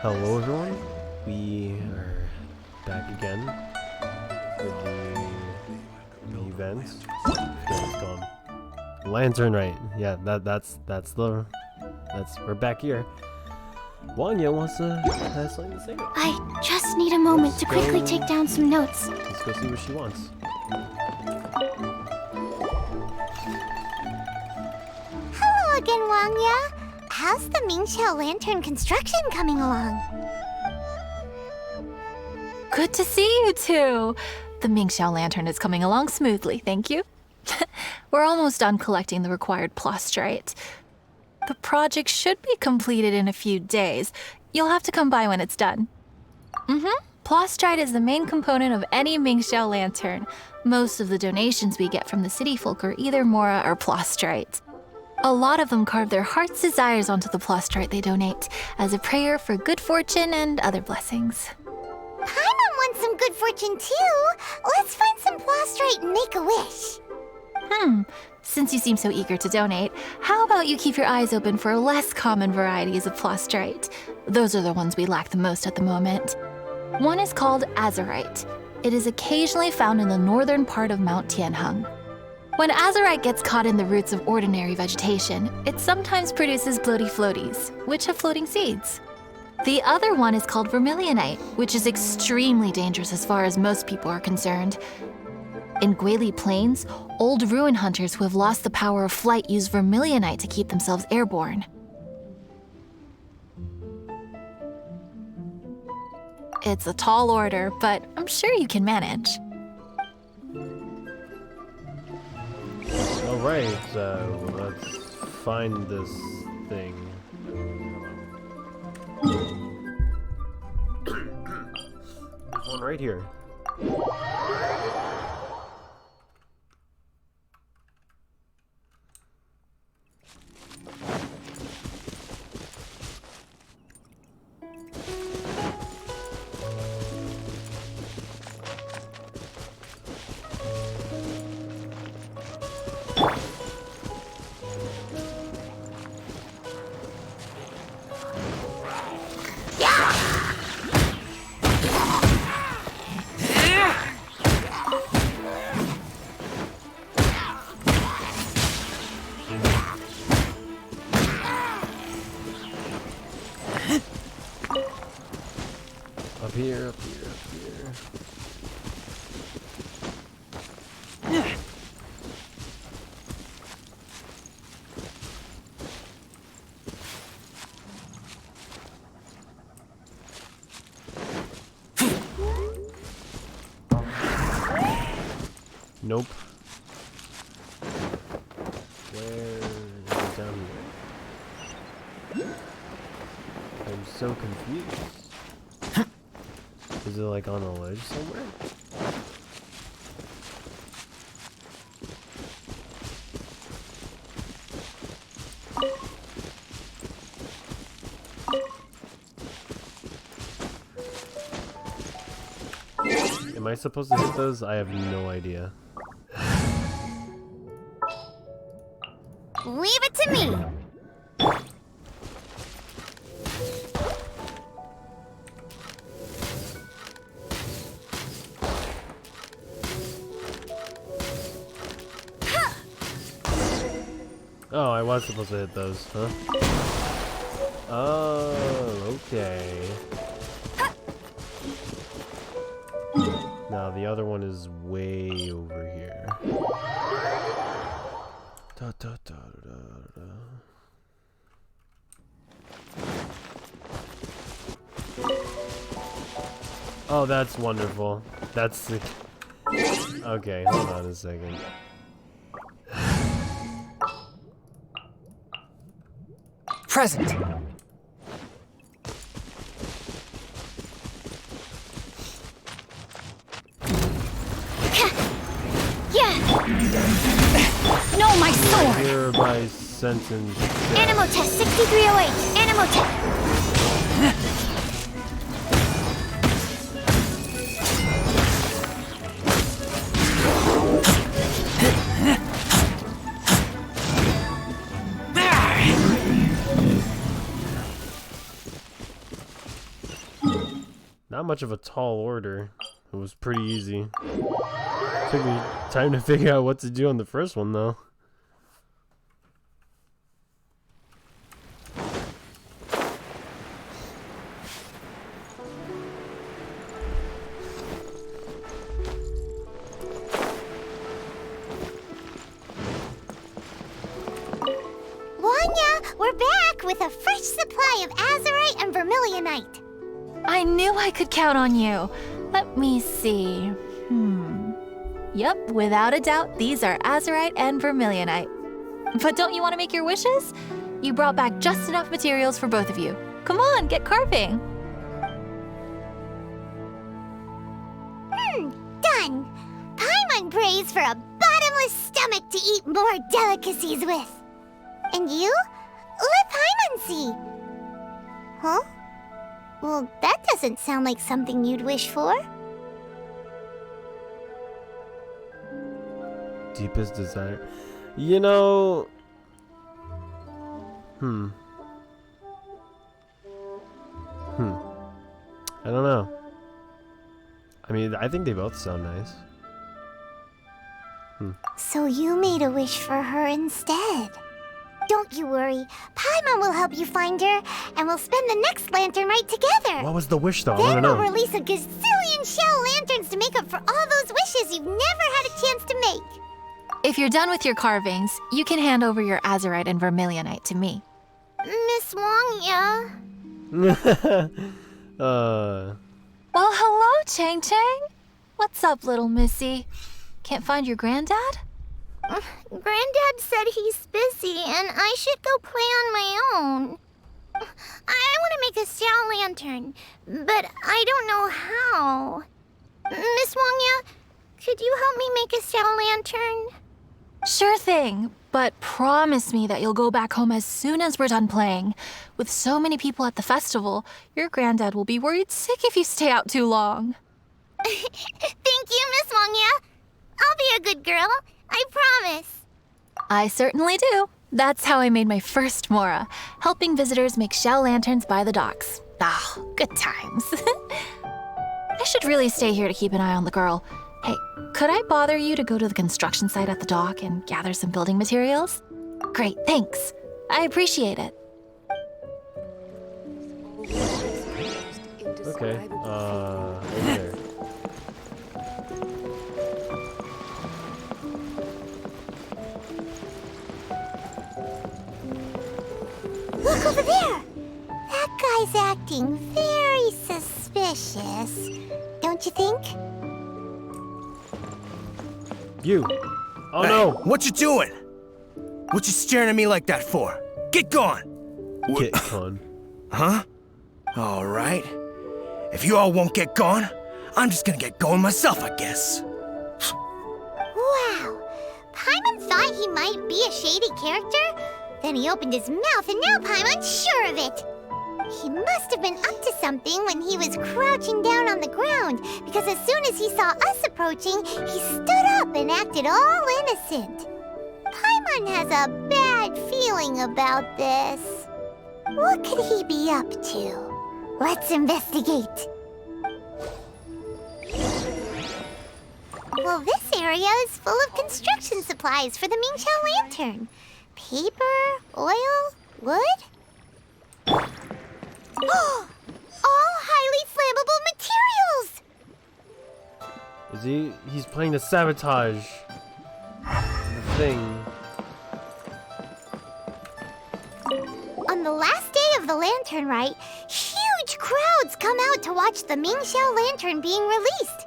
Hello everyone, we are back again with the event. It's gone. Lantern Rite. Yeah, that's we're back here. Wanya has something to say. I just need a moment to quickly take down some notes. Let's go see what she wants. Hello again, Wanya. How's the Mingxiao Lantern construction coming along? Good to see you two. The Mingxiao Lantern is coming along smoothly, thank you. We're almost done collecting the required plastrite. The project should be completed in a few days. You'll have to come by when it's done. Plastrite is the main component of any Mingxiao Lantern. Most of the donations we get from the city folk are either Mora or plastrite. A lot of them carve their heart's desires onto the plastrite they donate as a prayer for good fortune and other blessings. Paimon wants some good fortune too. Let's find some plastrite and make a wish. Since you seem so eager to donate, how about you keep your eyes open for less common varieties of plastrite? Those are the ones we lack the most at the moment. One is called azurite. It is occasionally found in the northern part of Mount Tianheng. When azurite gets caught in the roots of ordinary vegetation, it sometimes produces bloaty floaties, which have floating seeds. The other one is called vermilionite, which is extremely dangerous as far as most people are concerned. In Guili Plains, old ruin hunters who have lost the power of flight use vermilionite to keep themselves airborne. It's a tall order, but I'm sure you can manage. Alright, let's find this thing. There's one right here. Up here. Nope. Where is it down here? I'm so confused. Is it like on a ledge somewhere? Am I supposed to hit those? I have no idea. Leave it to me. Oh, I was supposed to hit those, huh? Oh, okay. Now the other one is way over here. Da, da, da, da, da. Oh, that's wonderful. That's the... Okay, hold on a second. Present. No, my sword. Hereby sentence. Animal test 6308. Animal test. Not much of a tall order. It was pretty easy. Took me time to figure out what to do on the first one, though. Wanya, we're back with a fresh supply of azurite and vermilionite. I knew I could count on you. Let me see. Yep, without a doubt, these are azurite and vermilionite. But don't you want to make your wishes? You brought back just enough materials for both of you. Come on, get carving. Done. Paimon prays for a bottomless stomach to eat more delicacies with. And you? Let Paimon see. Huh? Well, that doesn't sound like something you'd wish for. Deepest desire. You know... I don't know. I mean, I think they both sound nice. So you made a wish for her instead. Don't you worry. Paimon will help you find her, and we'll spend the next lantern right together. What was the wish, though? I Then want to we'll know. release a gazillion shell lanterns to make up for all those wishes you've never had a chance to make. If you're done with your carvings, you can hand over your azurite and vermilionite to me. Miss Wangya. Well, hello, Chang Chang. What's up, little missy? Can't find your granddad? Granddad said he's busy and I should go play on my own. I want to make a shell lantern, but I don't know how. Miss Wangya, could you help me make a shell lantern? Sure thing, but promise me that you'll go back home as soon as we're done playing. With so many people at the festival, your granddad will be worried sick if you stay out too long. Thank you, Miss Wangya. I'll be a good girl. I promise. I certainly do. That's how I made my first Mora, helping visitors make shell lanterns by the docks. Ah, good times. I should really stay here to keep an eye on the girl. Hey, could I bother you to go to the construction site at the dock and gather some building materials? Great, thanks. I appreciate it. Okay, over there. Look over there. That guy's acting very suspicious. Don't you think? You! Oh Hey, no! What you doing? What you staring at me like that for? Get gone! Get gone. Huh? All right. If you all won't get gone, I'm just gonna get going myself, I guess. Wow. Paimon thought he might be a shady character. Then he opened his mouth and now Paimon's sure of it. He must have been up to something when he was crouching down on the ground, because as soon as he saw us approaching, he stood up and acted all innocent. Paimon has a bad feeling about this. What could he be up to? Let's investigate. Well, this area is full of construction supplies for the Mingqiao lantern. Paper, oil, wood. All highly flammable materials! Is he? He's playing to sabotage the thing. On the last day of the lantern rite, huge crowds come out to watch the Mingqiao lantern being released.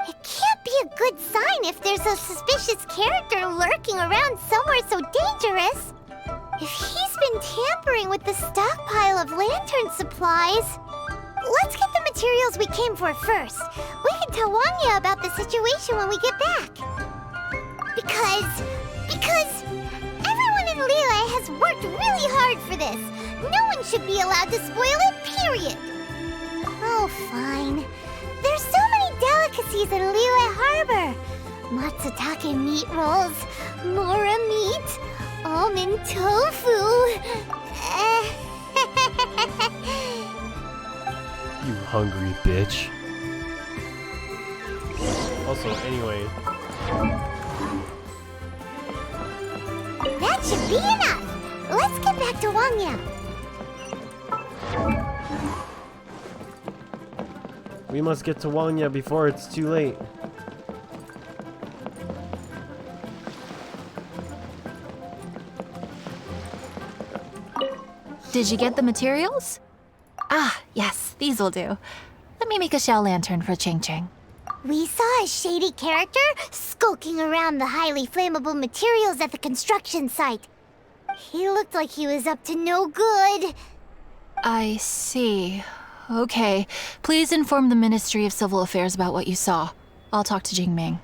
It can't be a good sign if there's a suspicious character lurking around somewhere so dangerous. If he's been tampering with the stockpile of lantern supplies, let's get the materials we came for first. We can tell Wangya about the situation when we get back. Because everyone in Liyue has worked really hard for this. No one should be allowed to spoil it, period. Oh, fine. There's so many delicacies in Liyue Harbor. Matsutake meat rolls, mora meat, almond tofu. You hungry bitch. Also, anyway. That should be enough. Let's get back to Wangya. We must get to Wangya before it's too late. Did you get the materials? Ah, yes, these will do. Let me make a shell lantern for Ching Ching. We saw a shady character skulking around the highly flammable materials at the construction site. He looked like he was up to no good. I see. Okay, please inform the Ministry of Civil Affairs about what you saw. I'll talk to Jingming.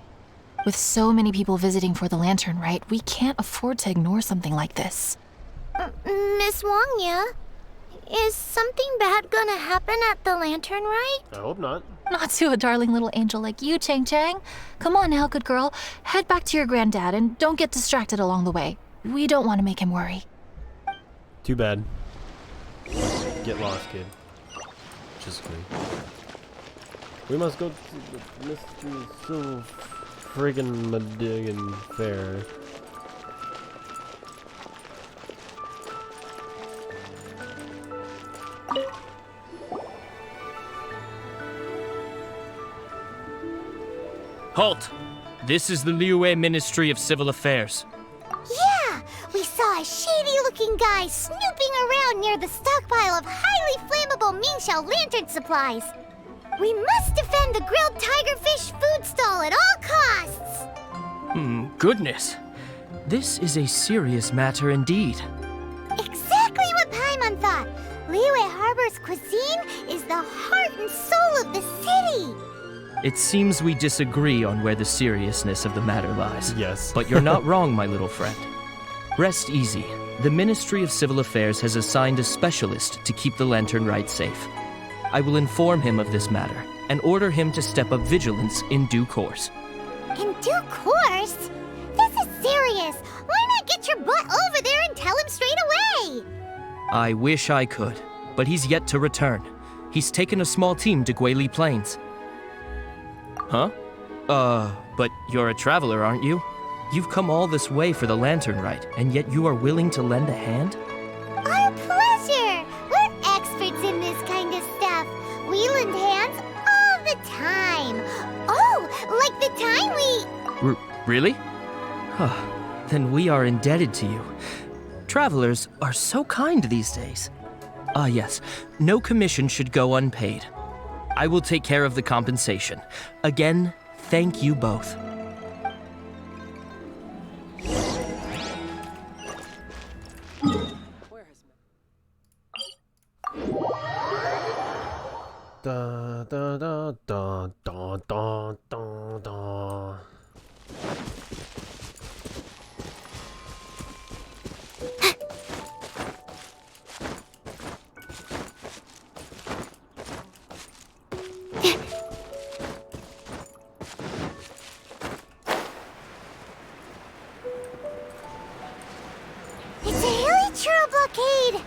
With so many people visiting for the lantern rite, we can't afford to ignore something like this. Miss Wangya, is something bad gonna happen at the lantern rite? I hope not. Not to a darling little angel like you, Chang Chang. Come on now, good girl. Head back to your granddad and don't get distracted along the way. We don't want to make him worry. Too bad. Get lost, kid. Just kidding. We must go to the Mystery Civil friggin' Madigan Fair. Halt! This is the Liyue Ministry of Civil Affairs. Yeah, we saw a shady-looking guy snooping around near the stockpile of highly flammable Mingxiao lantern supplies. We must defend the grilled tigerfish food stall at all costs! Goodness. This is a serious matter indeed. Exactly what Paimon thought. Liyue Harbor's cuisine is the heart and soul of the city. It seems we disagree on where the seriousness of the matter lies. Yes. But you're not wrong, my little friend. Rest easy. The Ministry of Civil Affairs has assigned a specialist to keep the lantern rite safe. I will inform him of this matter and order him to step up vigilance in due course. In due course? This is serious. Why not get your butt over there and tell him straight away? I wish I could, but he's yet to return. He's taken a small team to Guili Plains. Huh? But you're a traveler, aren't you? You've come all this way for the lantern rite, and yet you are willing to lend a hand? Our pleasure! We're experts in this kind of stuff. We lend hands all the time. Oh, like the time we... Really? Huh. Then we are indebted to you. Travelers are so kind these days. Ah, yes. No commission should go unpaid. I will take care of the compensation. Again, thank you both. Da da da da da da da da. It's a hilly churro blockade.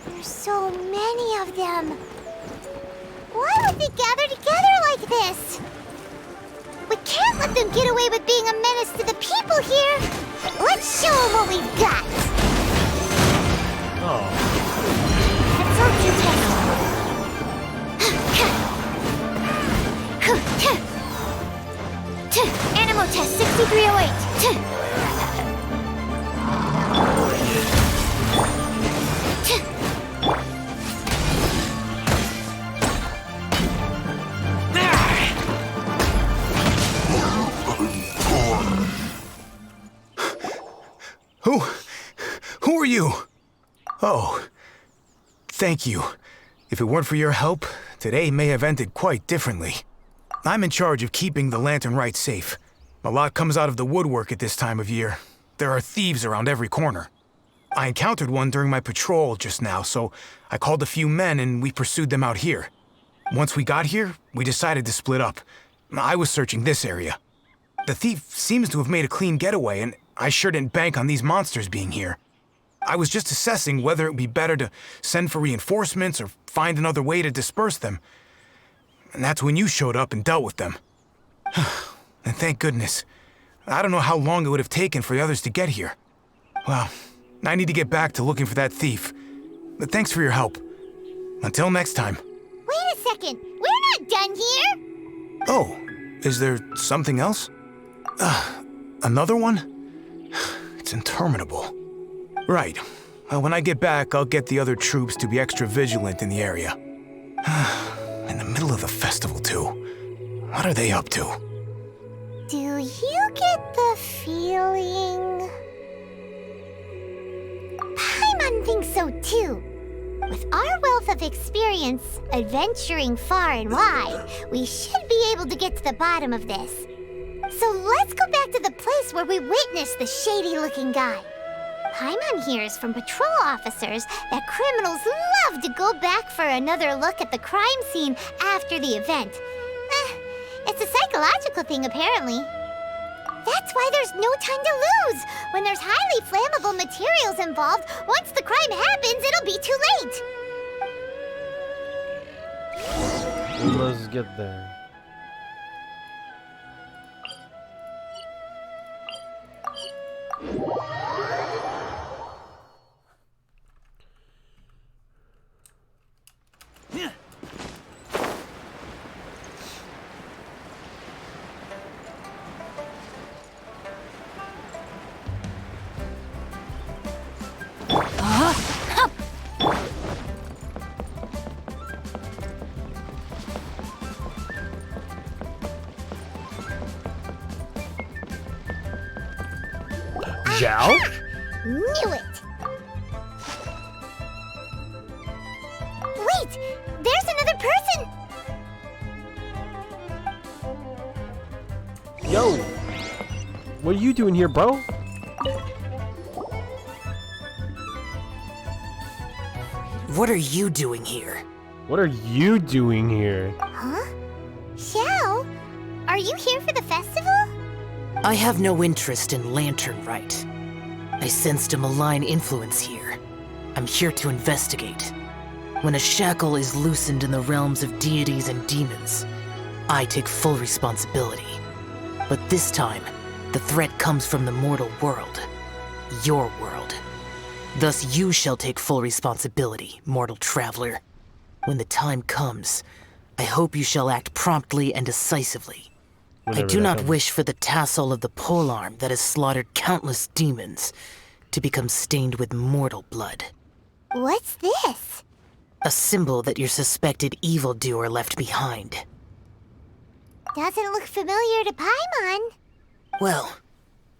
There's so many of them. Why would they gather together like this? We can't let them get away with being a menace to the people here. Let's show them what we've got. Oh. Absorption test. Animal test 6308. Who are you? Oh, thank you. If it weren't for your help, today may have ended quite differently. I'm in charge of keeping the lantern rite safe. A lot comes out of the woodwork at this time of year. There are thieves around every corner. I encountered one during my patrol just now, so I called a few men and we pursued them out here. Once we got here, we decided to split up. I was searching this area. The thief seems to have made a clean getaway, and I sure didn't bank on these monsters being here. I was just assessing whether it would be better to send for reinforcements or find another way to disperse them. and that's when you showed up and dealt with them. And thank goodness. I don't know how long it would have taken for the others to get here. Well, I need to get back to looking for that thief. But thanks for your help. Until next time. Wait a second. We're not done here. Oh, is there something else? Another one? It's interminable. Right. Well, when I get back, I'll get the other troops to be extra vigilant in the area. In the middle of the festival, too. What are they up to? Do you get the feeling... Paimon thinks so too. With our wealth of experience, adventuring far and wide, we should be able to get to the bottom of this. So let's go back to the place where we witnessed the shady-looking guy. Paimon hears from patrol officers that criminals love to go back for another look at the crime scene after the event. It's a psychological thing, apparently. That's why there's no time to lose. When there's highly flammable materials involved, once the crime happens, it'll be too late. We must get there. Zhao? Knew it! Wait! There's another person! Yo! What are you doing here, bro? What are you doing here? What are you doing here? Huh? Xiao? Are you here for the festival? I have no interest in Lantern Rite. I sensed a malign influence here. I'm here to investigate. When a shackle is loosened in the realms of deities and demons, I take full responsibility. But this time, the threat comes from the mortal world. Your world. Thus you shall take full responsibility, mortal traveler. When the time comes, I hope you shall act promptly and decisively. I do not wish for the tassel of the polearm that has slaughtered countless demons to become stained with mortal blood. What's this? A symbol that your suspected evildoer left behind. Doesn't look familiar to Paimon. Well,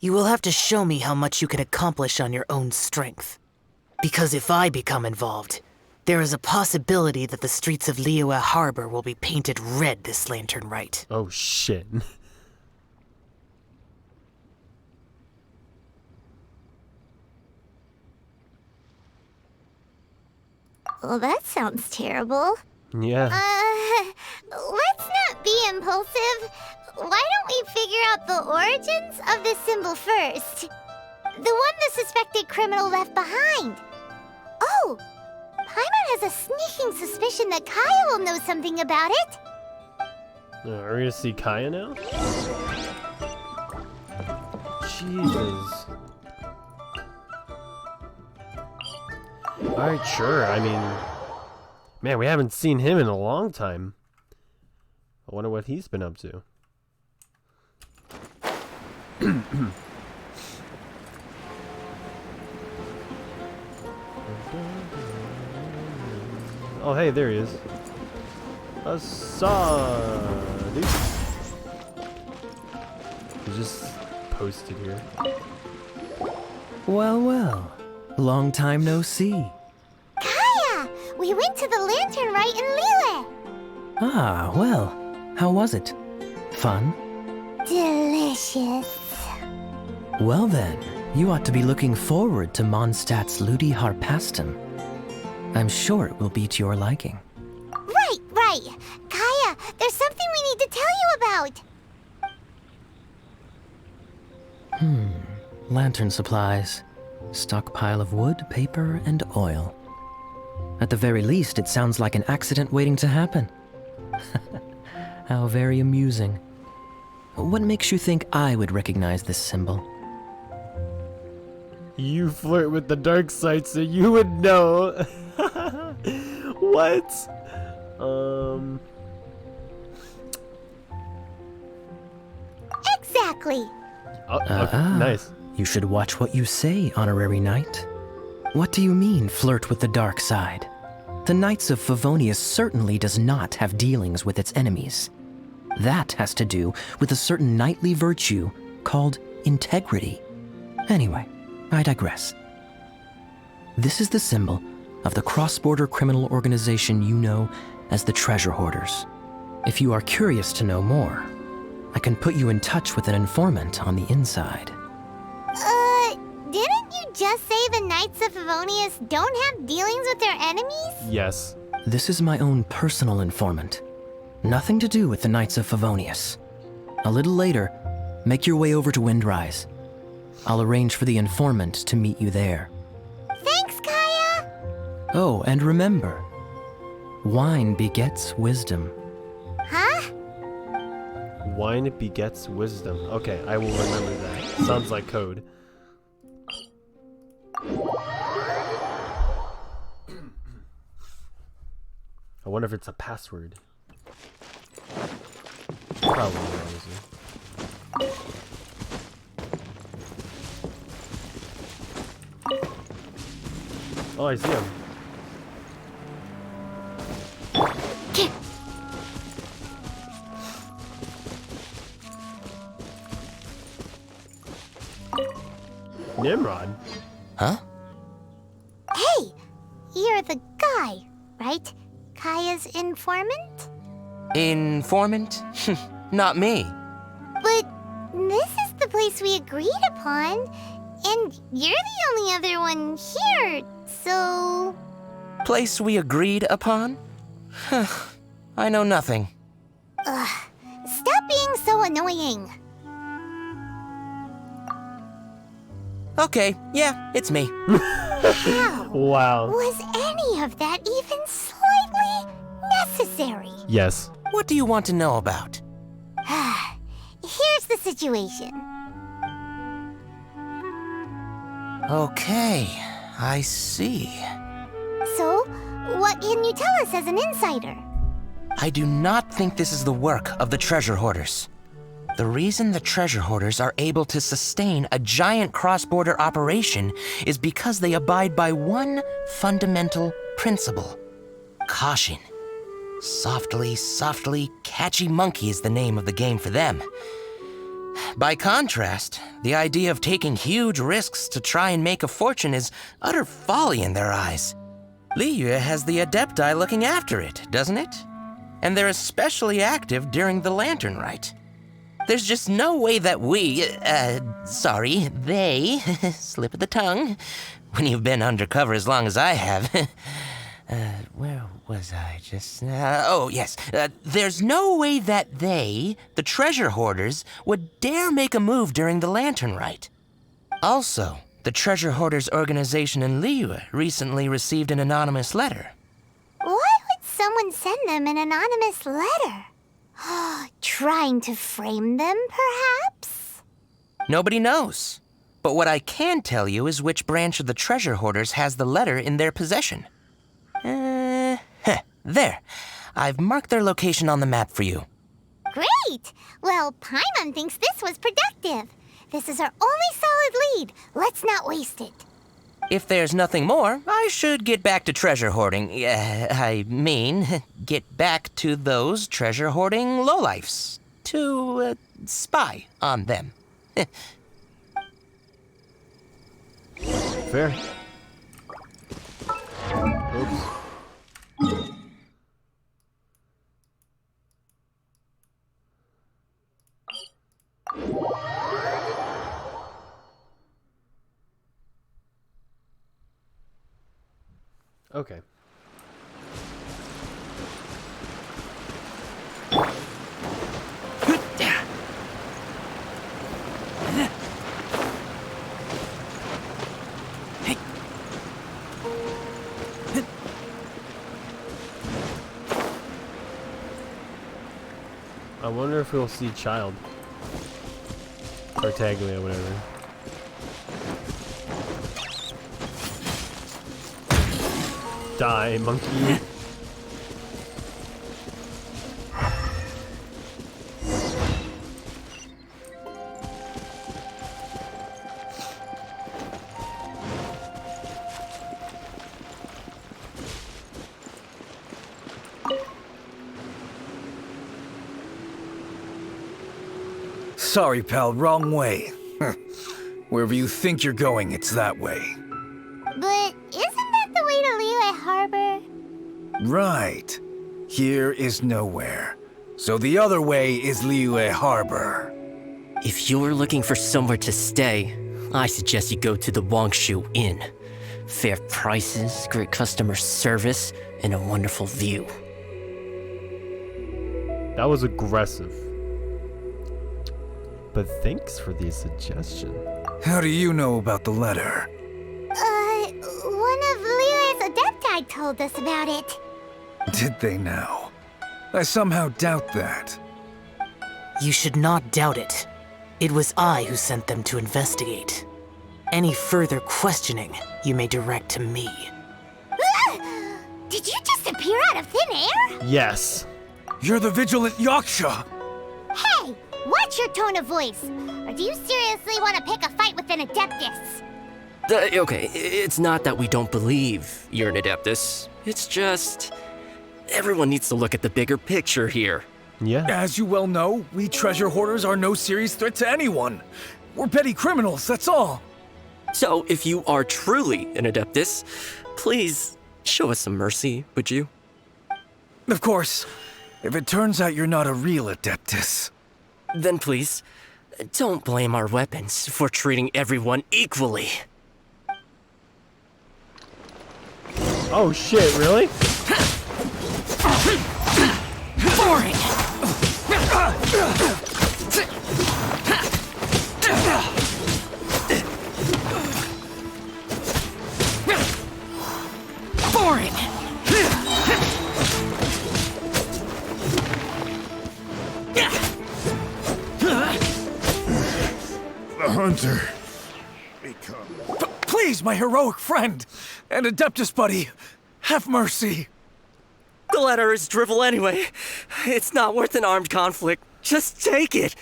you will have to show me how much you can accomplish on your own strength. Because if I become involved, there is a possibility that the streets of Liyue Harbor will be painted red this Lantern Rite. Oh shit. Well, that sounds terrible. Yeah. Let's not be impulsive. Why don't we figure out the origins of this symbol first? The one the suspected criminal left behind. Oh! Paimon has a sneaking suspicion that Kaya will know something about it. Are we gonna see Kaya now? Jesus. Alright, sure. I mean, man, we haven't seen him in a long time. I wonder what he's been up to. Oh, hey, there he is. Dude. He just posted here. Well, well. Long time no see. Kaya! We went to the Lantern Rite in Liyue. Ah, well. How was it? Fun? Delicious. Well then, you ought to be looking forward to Mondstadt's Ludi Harpastum. I'm sure it will be to your liking. Right. Kaya, there's something we need to tell you about. Lantern supplies. Stockpile of wood, paper, and oil. At the very least, it sounds like an accident waiting to happen. How very amusing. What makes you think I would recognize this symbol? You flirt with the dark side, so you would know. What? Exactly. Oh, okay, nice. You should watch what you say, Honorary Knight. What do you mean, flirt with the dark side? The Knights of Favonius certainly does not have dealings with its enemies. That has to do with a certain knightly virtue called integrity. Anyway, I digress. This is the symbol of the cross-border criminal organization you know as the Treasure Hoarders. If you are curious to know more, I can put you in touch with an informant on the inside. Didn't you just say the Knights of Favonius don't have dealings with their enemies? Yes. This is my own personal informant. Nothing to do with the Knights of Favonius. A little later, make your way over to Windrise. I'll arrange for the informant to meet you there. Thanks, Kaya! Oh, and remember, wine begets wisdom. Huh? Wine begets wisdom. Okay, I will remember that. Sounds like code. I wonder if it's a password. Probably, honestly. Oh, I see him. Nimrod? Huh? Hey! You're the guy, right? Kaya's informant? Informant? Not me. But this is the place we agreed upon, and you're the only other one here, so... Place we agreed upon? I know nothing. Ugh, stop being so annoying. Okay, yeah, it's me. How Wow. was any of that even slightly necessary? Yes. What do you want to know about? Here's the situation. Okay, I see. So, what can you tell us as an insider? I do not think this is the work of the Treasure Hoarders. The reason the Treasure Hoarders are able to sustain a giant cross-border operation is because they abide by one fundamental principle: caution. Softly, softly, catchy monkey is the name of the game for them. By contrast, the idea of taking huge risks to try and make a fortune is utter folly in their eyes. Liyue has the Adepti looking after it, doesn't it? And they're especially active during the Lantern Rite. There's just no way that they, slip of the tongue, when you've been undercover as long as I have. Where was I just now? Oh, yes. There's no way that they, the Treasure Hoarders, would dare make a move during the Lantern Rite. Also, the Treasure Hoarders organization in Liyue recently received an anonymous letter. Why would someone send them an anonymous letter? Trying to frame them, perhaps? Nobody knows. But what I can tell you is which branch of the Treasure Hoarders has the letter in their possession. There. I've marked their location on the map for you. Great! Well, Paimon thinks this was productive. This is our only solid lead. Let's not waste it. If there's nothing more, I should get back to treasure hoarding. Get back to those treasure hoarding lowlifes. To, spy on them. Fair. Oops. Okay. I wonder if we'll see Child. Tartaglia, whatever. Die, monkey. Sorry, pal, wrong way. Wherever you think you're going, it's that way. But isn't that the way to Liyue Harbor? Right. Here is nowhere. So the other way is Liyue Harbor. If you're looking for somewhere to stay, I suggest you go to the Wangshu Inn. Fair prices, great customer service, and a wonderful view. That was aggressive. But thanks for the suggestion. How do you know about the letter? One of Liyue's Adepti told us about it. Did they now? I somehow doubt that. You should not doubt it. It was I who sent them to investigate. Any further questioning you may direct to me. Did you just appear out of thin air? Yes. You're the vigilant Yaksha! Hey, watch your tone of voice. Or do you seriously want to pick a fight with an Adeptus? Okay, it's not that we don't believe you're an Adeptus. It's just... everyone needs to look at the bigger picture here. Yeah. As you well know, we treasure hoarders are no serious threat to anyone. We're petty criminals, that's all. So, if you are truly an Adeptus, please show us some mercy, would you? Of course, if it turns out you're not a real Adeptus. Then please, don't blame our weapons for treating everyone equally. Oh shit, really? Boring! Boring! The hunter. Please, my heroic friend and Adeptus buddy, have mercy. The letter is drivel anyway. It's not worth an armed conflict. Just take it.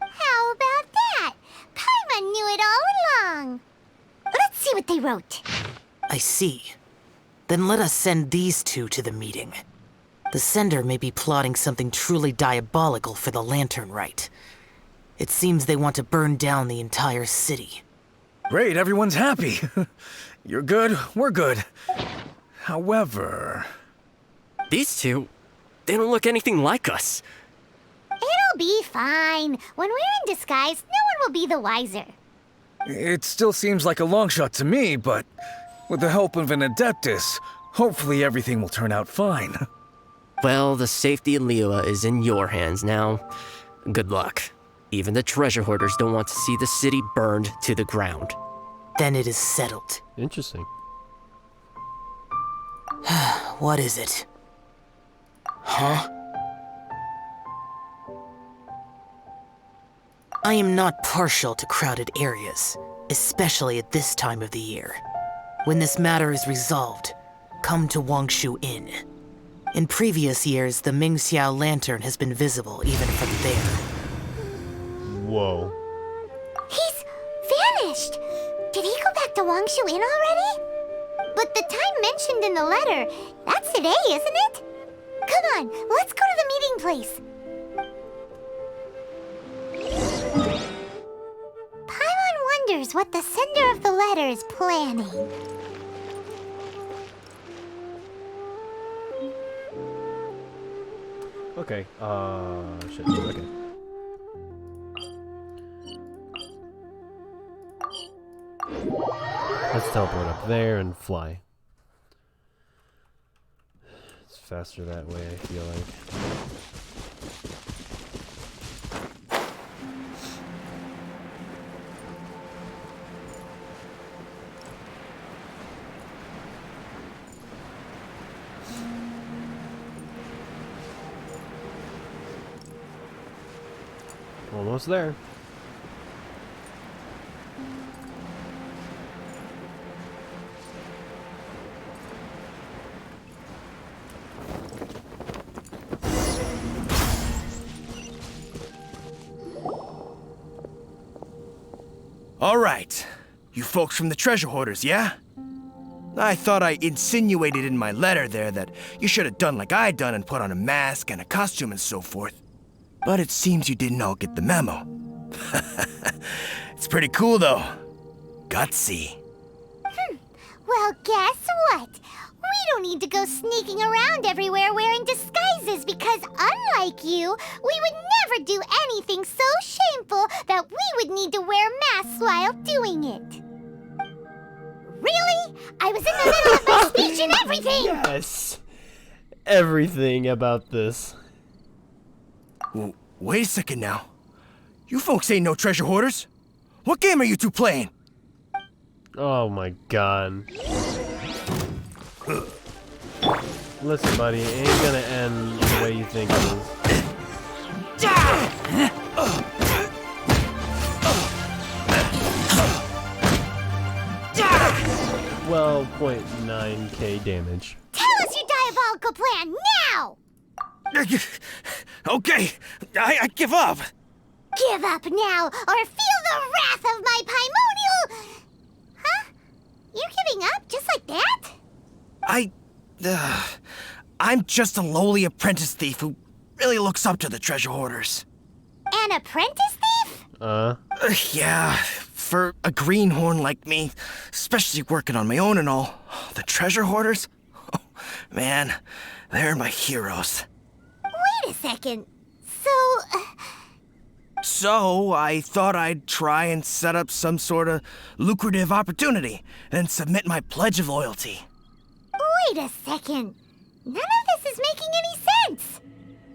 How about that? Paimon knew it all along. Let's see what they wrote. I see. Then let us send these two to the meeting. The sender may be plotting something truly diabolical for the Lantern Rite. It seems they want to burn down the entire city. Great, everyone's happy. You're good, we're good. However... These two, they don't look anything like us. It'll be fine. When we're in disguise, no one will be the wiser. It still seems like a long shot to me, but with the help of an Adeptus, hopefully everything will turn out fine. Well, the safety in Liyue is in your hands now. Good luck. Even the treasure hoarders don't want to see the city burned to the ground. Then it is settled. Interesting. What is it? Huh? I am not partial to crowded areas, especially at this time of the year. When this matter is resolved, come to Wangshu Inn. In previous years, the Mingxiao lantern has been visible even from there. Whoa. He's vanished. Did he go back to Wangshu Inn already? But the time mentioned in the letter, that's today, isn't it? Come on, let's go to the meeting place. Paimon wonders what the sender of the letter is planning. Okay, shit, okay. Let's teleport up there and fly. It's faster that way, I feel like. Almost there. All right. You folks from the treasure hoarders, yeah? I thought I insinuated in my letter there that you should have done like I done and put on a mask and a costume and so forth. But it seems you didn't all get the memo. It's pretty cool, though. Gutsy. Well, guess what? We don't need to go sneaking around everywhere wearing disguises because, unlike you, we would never do anything so shameful that we would need to wear masks while doing it. Really? I was in the middle of my speech and everything! Yes! Everything about this. Wait a second now. You folks ain't no treasure hoarders. What game are you two playing? Oh my god. Listen, buddy, it ain't gonna end the way you think it is. Well, 0.9k damage. Tell us your diabolical plan now! Okay, I give up. Give up now, or feel the wrath of my Paimonial... Huh? You're giving up just like that? I'm just a lowly apprentice thief who really looks up to the treasure hoarders. An apprentice thief? Yeah, for a greenhorn like me, especially working on my own and all, the treasure hoarders? Oh, man, they're my heroes. Wait a second. So, I thought I'd try and set up some sort of lucrative opportunity and submit my pledge of loyalty. Wait a second. None of this is making any sense.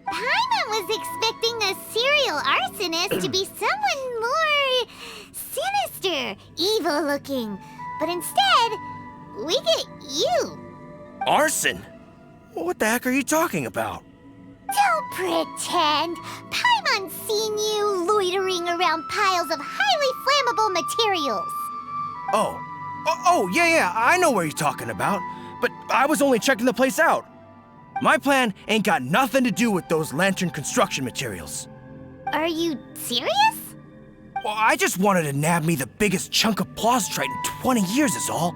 Paimon was expecting a serial arsonist to be someone more sinister, evil-looking. But instead, we get you. Arson? What the heck are you talking about? Don't pretend. Paimon's seen you loitering around piles of highly flammable materials. Oh, yeah, I know what you're talking about. But I was only checking the place out. My plan ain't got nothing to do with those lantern construction materials. Are you serious? Well, I just wanted to nab me the biggest chunk of plaustrite in 20 years is all.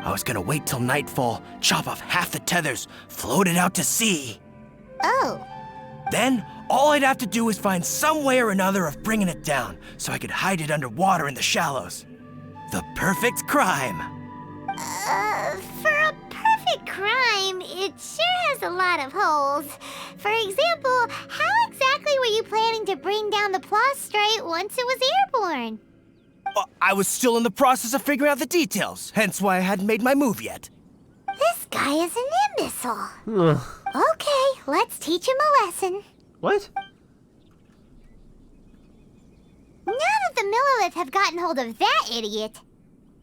I was gonna wait till nightfall, chop off half the tethers, float it out to sea. Oh. Then, all I'd have to do is find some way or another of bringing it down so I could hide it underwater in the shallows. The perfect crime. For a perfect crime, it sure has a lot of holes. For example, how exactly were you planning to bring down the plaustrite once it was airborne? I was still in the process of figuring out the details, hence why I hadn't made my move yet. This guy is an imbecile. Okay, let's teach him a lesson. What? Now that the Millilith have gotten hold of that idiot,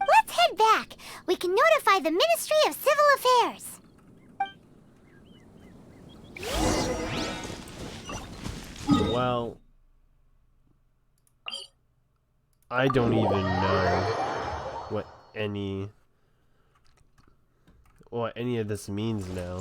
let's head back. We can notify the Ministry of Civil Affairs. Well, I don't even know what any of this means now.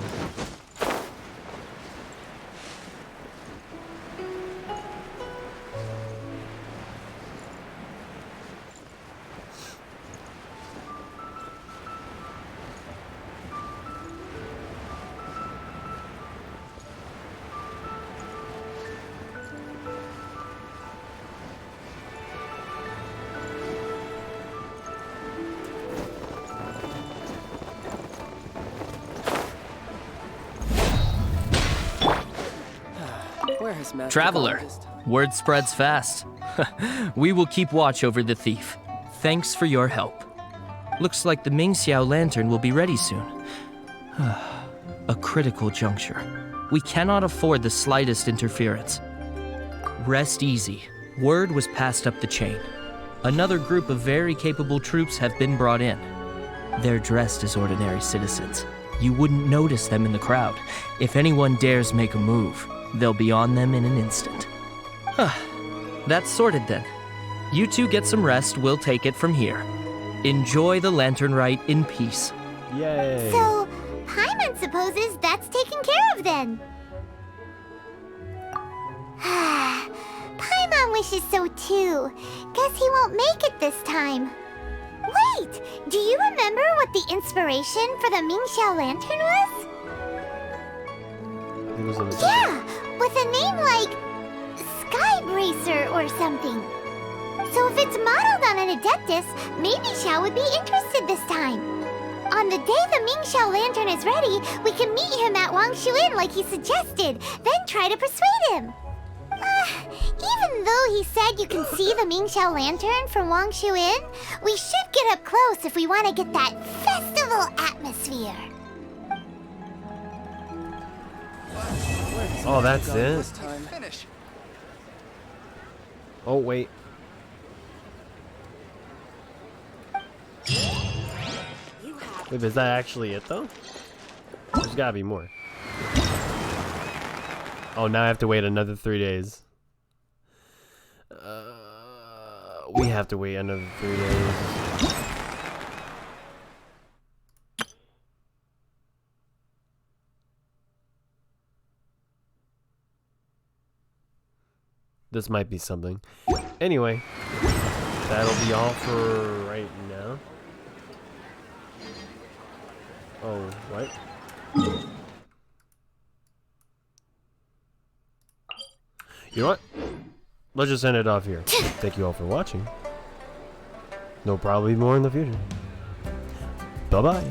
Traveler, word spreads fast. We will keep watch over the thief. Thanks for your help. Looks like the Mingxiao lantern will be ready soon. A critical juncture. We cannot afford the slightest interference. Rest easy. Word was passed up the chain. Another group of very capable troops have been brought in. They're dressed as ordinary citizens. You wouldn't notice them in the crowd. If anyone dares make a move, they'll be on them in an instant. That's sorted then. You two get some rest, we'll take it from here. Enjoy the Lantern Rite in peace. Yay. So, Paimon supposes that's taken care of then. Paimon wishes so too. Guess he won't make it this time. Wait, do you remember what the inspiration for the Mingxiao lantern was? It was in the Yeah, with a name like Sky Bracer or something. So if it's modeled on an Adeptus, maybe Xiao would be interested this time. On the day the Mingxiao lantern is ready, we can meet him at Wangshu Inn like he suggested, then try to persuade him. Even though he said you can see the Mingxiao lantern from Wangshu Inn, we should get up close if we want to get that festival atmosphere. Oh, that's it? Oh, wait. Wait, is that actually it, though? There's gotta be more. Oh, now I have to wait another 3 days. We have to wait another 3 days. This might be something. Anyway, that'll be all for right now. Oh, what? You know what? Let's just end it off here. Thank you all for watching. There'll probably be more in the future. Bye-bye.